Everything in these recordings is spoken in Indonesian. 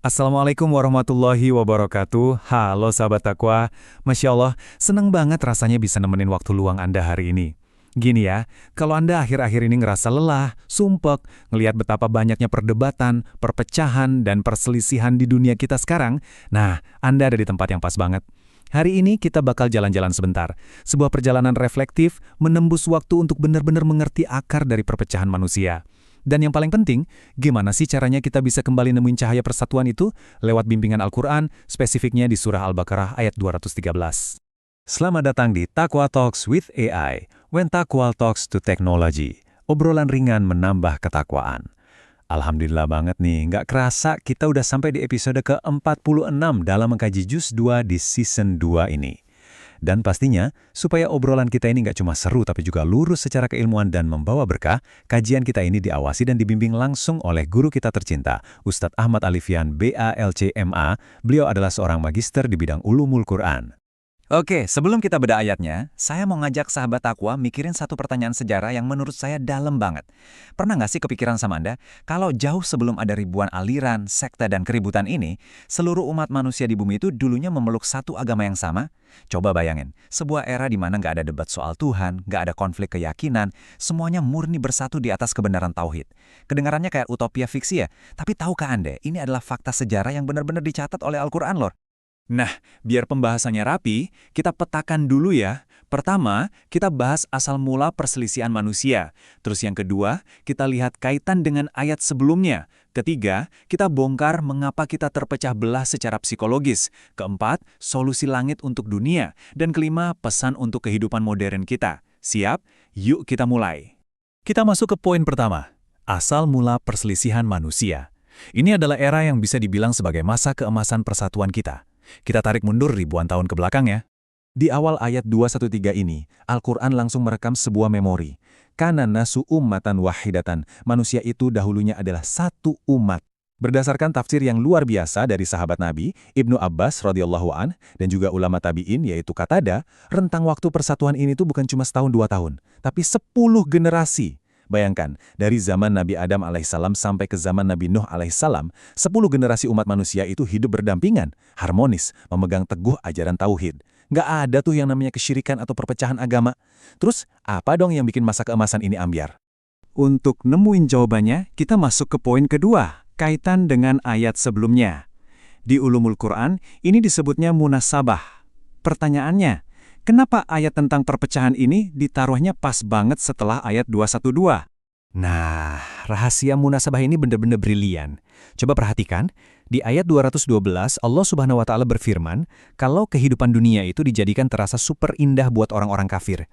Assalamualaikum warahmatullahi wabarakatuh. Halo sahabat takwa. Masya Allah, senang banget rasanya bisa nemenin waktu luang Anda hari ini. Gini ya, kalau Anda akhir-akhir ini ngerasa lelah, sumpek, ngelihat betapa banyaknya perdebatan, perpecahan, dan perselisihan di dunia kita sekarang, nah, Anda ada di tempat yang pas banget. Hari ini kita bakal jalan-jalan sebentar. Sebuah perjalanan reflektif, menembus waktu untuk benar-benar mengerti akar dari perpecahan manusia. Dan yang paling penting, gimana sih caranya kita bisa kembali nemuin cahaya persatuan itu? Lewat bimbingan Al-Quran, spesifiknya di surah Al-Baqarah ayat 213. Selamat datang di Taqwa Talks with AI, when Taqwa talks to technology. Obrolan ringan menambah ketakwaan. Alhamdulillah banget nih, nggak kerasa kita udah sampai di episode ke-46 dalam mengkaji Juz 2 di season 2 ini. Dan pastinya, supaya obrolan kita ini nggak cuma seru tapi juga lurus secara keilmuan dan membawa berkah, kajian kita ini diawasi dan dibimbing langsung oleh guru kita tercinta, Ustadz Ahmad Alifian, BALC MA. Beliau adalah seorang magister di bidang ulumul Quran. Oke, sebelum kita beda ayatnya, saya mau ngajak sahabat takwa mikirin satu pertanyaan sejarah yang menurut saya dalam banget. Pernah nggak sih kepikiran sama Anda, kalau jauh sebelum ada ribuan aliran, sekte, dan keributan ini, seluruh umat manusia di bumi itu dulunya memeluk satu agama yang sama? Coba bayangin, sebuah era di mana nggak ada debat soal Tuhan, nggak ada konflik keyakinan, semuanya murni bersatu di atas kebenaran tauhid. Kedengarannya kayak utopia fiksi ya, tapi tahukah Anda, ini adalah fakta sejarah yang benar-benar dicatat oleh Al-Quran loh. Nah, biar pembahasannya rapi, kita petakan dulu ya. Pertama, kita bahas asal mula perselisihan manusia. Terus yang kedua, kita lihat kaitan dengan ayat sebelumnya. Ketiga, kita bongkar mengapa kita terpecah belah secara psikologis. Keempat, solusi langit untuk dunia. Dan kelima, pesan untuk kehidupan modern kita. Siap? Yuk kita mulai. Kita masuk ke poin pertama. Asal mula perselisihan manusia. Ini adalah era yang bisa dibilang sebagai masa keemasan persatuan kita. Kita tarik mundur ribuan tahun ke belakang ya. Di awal ayat 213 ini, Al-Quran langsung merekam sebuah memori. Kana nasu ummatan wahidatan, manusia itu dahulunya adalah satu umat. Berdasarkan tafsir yang luar biasa dari sahabat Nabi, Ibnu Abbas radhiyallahu an, dan juga ulama tabi'in yaitu Qatada, rentang waktu persatuan ini tuh bukan cuma setahun 2 tahun, tapi 10 generasi. Bayangkan, dari zaman Nabi Adam alaihissalam sampai ke zaman Nabi Nuh alaihissalam, 10 generasi umat manusia itu hidup berdampingan, harmonis, memegang teguh ajaran tauhid. Nggak ada tuh yang namanya kesyirikan atau perpecahan agama. Terus, apa dong yang bikin masa keemasan ini ambyar? Untuk nemuin jawabannya, kita masuk ke poin kedua, kaitan dengan ayat sebelumnya. Di ulumul Quran, ini disebutnya munasabah. Pertanyaannya, kenapa ayat tentang perpecahan ini ditaruhnya pas banget setelah ayat 212? Nah, rahasia munasabah ini benar-benar brilian. Coba perhatikan, di ayat 212 Allah Subhanahu wa Ta'ala berfirman, kalau kehidupan dunia itu dijadikan terasa super indah buat orang-orang kafir.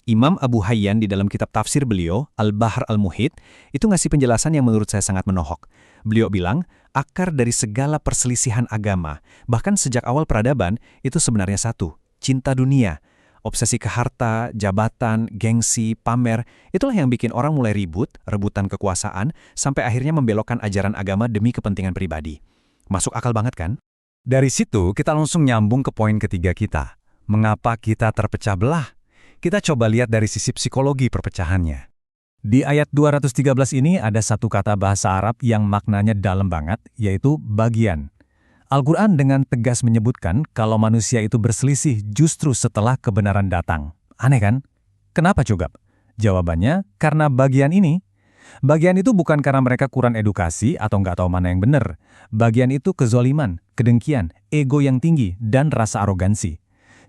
Imam Abu Hayyan di dalam kitab tafsir beliau, Al-Bahr Al-Muhit, itu ngasih penjelasan yang menurut saya sangat menohok. Beliau bilang, akar dari segala perselisihan agama, bahkan sejak awal peradaban, itu sebenarnya satu. Cinta dunia, obsesi ke harta, jabatan, gengsi, pamer, itulah yang bikin orang mulai ribut, rebutan kekuasaan, sampai akhirnya membelokkan ajaran agama demi kepentingan pribadi. Masuk akal banget kan? Dari situ kita langsung nyambung ke poin ketiga kita. Mengapa kita terpecah belah? Kita coba lihat dari sisi psikologi perpecahannya. Di ayat 213 ini ada satu kata bahasa Arab yang maknanya dalam banget, yaitu bagian. Al-Quran dengan tegas menyebutkan kalau manusia itu berselisih justru setelah kebenaran datang. Aneh kan? Kenapa juga? Jawabannya, karena bagian ini. Bagian itu bukan karena mereka kurang edukasi atau nggak tahu mana yang benar. Bagian itu kezoliman, kedengkian, ego yang tinggi, dan rasa arogansi.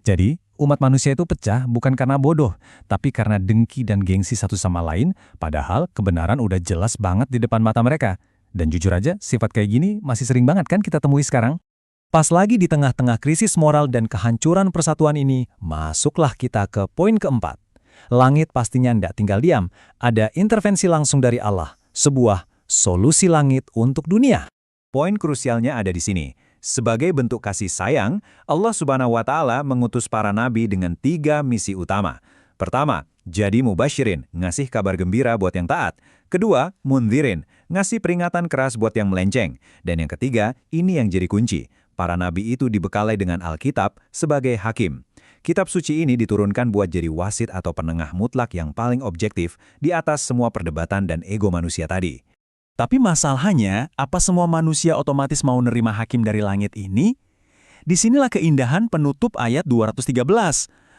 Jadi, umat manusia itu pecah bukan karena bodoh, tapi karena dengki dan gengsi satu sama lain, padahal kebenaran udah jelas banget di depan mata mereka. Dan jujur aja, sifat kayak gini masih sering banget kan kita temui sekarang? Pas lagi di tengah-tengah krisis moral dan kehancuran persatuan ini, masuklah kita ke poin keempat. Langit pastinya ndak tinggal diam, ada intervensi langsung dari Allah, sebuah solusi langit untuk dunia. Poin krusialnya ada di sini. Sebagai bentuk kasih sayang, Allah Subhanahu wa Ta'ala mengutus para nabi dengan 3 misi utama. Pertama, jadi mubasyirin, ngasih kabar gembira buat yang taat. Kedua, mundhirin, ngasih peringatan keras buat yang melenceng. Dan yang ketiga, ini yang jadi kunci. Para nabi itu dibekali dengan Alkitab sebagai hakim. Kitab suci ini diturunkan buat jadi wasit atau penengah mutlak yang paling objektif di atas semua perdebatan dan ego manusia tadi. Tapi masalahnya, apa semua manusia otomatis mau nerima hakim dari langit ini? Disinilah keindahan penutup ayat 213.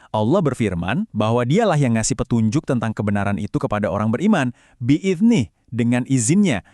Allah berfirman bahwa dialah yang ngasih petunjuk tentang kebenaran itu kepada orang beriman, bi'idhnih, dengan izinnya.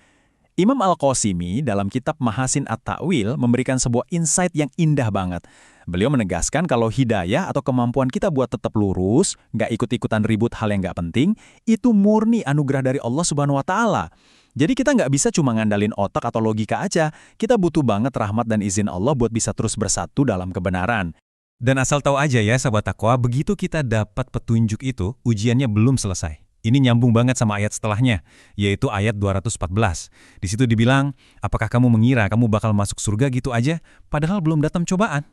Imam Al-Qasimi dalam kitab Mahasin At-Ta'wil memberikan sebuah insight yang indah banget. Beliau menegaskan kalau hidayah atau kemampuan kita buat tetap lurus, nggak ikut-ikutan ribut hal yang nggak penting, itu murni anugerah dari Allah Subhanahu wa Ta'ala. Jadi kita nggak bisa cuma ngandalin otak atau logika aja, kita butuh banget rahmat dan izin Allah buat bisa terus bersatu dalam kebenaran. Dan asal tahu aja ya sahabat takwa, begitu kita dapat petunjuk itu, ujiannya belum selesai. Ini nyambung banget sama ayat setelahnya, yaitu ayat 214. Di situ dibilang, apakah kamu mengira kamu bakal masuk surga gitu aja, padahal belum datang cobaan?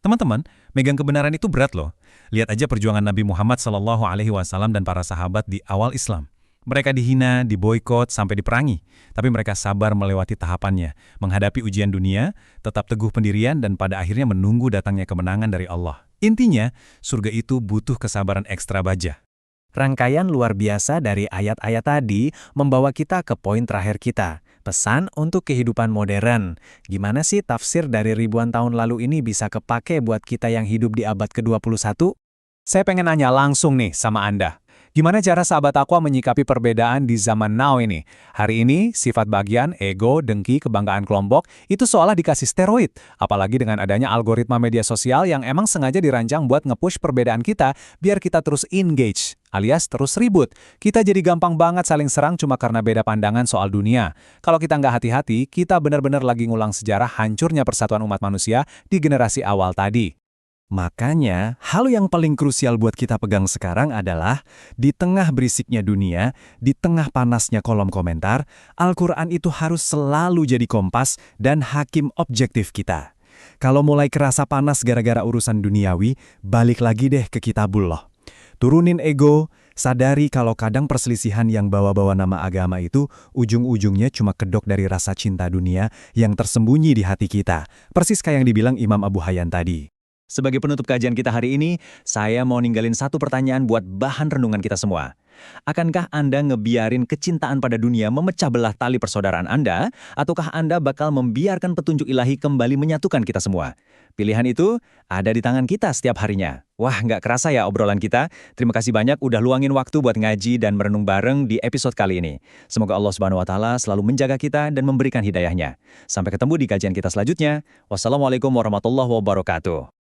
Teman-teman, megang kebenaran itu berat loh. Lihat aja perjuangan Nabi Muhammad SAW dan para sahabat di awal Islam. Mereka dihina, diboikot, sampai diperangi. Tapi mereka sabar melewati tahapannya, menghadapi ujian dunia, tetap teguh pendirian, dan pada akhirnya menunggu datangnya kemenangan dari Allah. Intinya, surga itu butuh kesabaran ekstra baja. Rangkaian luar biasa dari ayat-ayat tadi membawa kita ke poin terakhir kita, pesan untuk kehidupan modern. Gimana sih tafsir dari ribuan tahun lalu ini bisa kepake buat kita yang hidup di abad ke-21? Saya pengen nanya langsung nih sama Anda. Gimana cara sahabat Aqua menyikapi perbedaan di zaman now ini? Hari ini, sifat bagian, ego, dengki, kebanggaan kelompok, itu seolah dikasih steroid. Apalagi dengan adanya algoritma media sosial yang emang sengaja dirancang buat nge-push perbedaan kita, biar kita terus engage, alias terus ribut. Kita jadi gampang banget saling serang cuma karena beda pandangan soal dunia. Kalau kita nggak hati-hati, kita benar-benar lagi ngulang sejarah hancurnya persatuan umat manusia di generasi awal tadi. Makanya, hal yang paling krusial buat kita pegang sekarang adalah di tengah berisiknya dunia, di tengah panasnya kolom komentar, Al-Quran itu harus selalu jadi kompas dan hakim objektif kita. Kalau mulai kerasa panas gara-gara urusan duniawi, balik lagi deh ke Kitabullah. Turunin ego, sadari kalau kadang perselisihan yang bawa-bawa nama agama itu ujung-ujungnya cuma kedok dari rasa cinta dunia yang tersembunyi di hati kita. Persis kayak yang dibilang Imam Abu Hayyan tadi. Sebagai penutup kajian kita hari ini, saya mau ninggalin satu pertanyaan buat bahan renungan kita semua. Akankah Anda ngebiarin kecintaan pada dunia memecah belah tali persaudaraan Anda, ataukah Anda bakal membiarkan petunjuk ilahi kembali menyatukan kita semua? Pilihan itu ada di tangan kita setiap harinya. Wah, nggak kerasa ya obrolan kita. Terima kasih banyak udah luangin waktu buat ngaji dan merenung bareng di episode kali ini. Semoga Allah Subhanahu wa Ta'ala selalu menjaga kita dan memberikan hidayahnya. Sampai ketemu di kajian kita selanjutnya. Wassalamualaikum warahmatullahi wabarakatuh.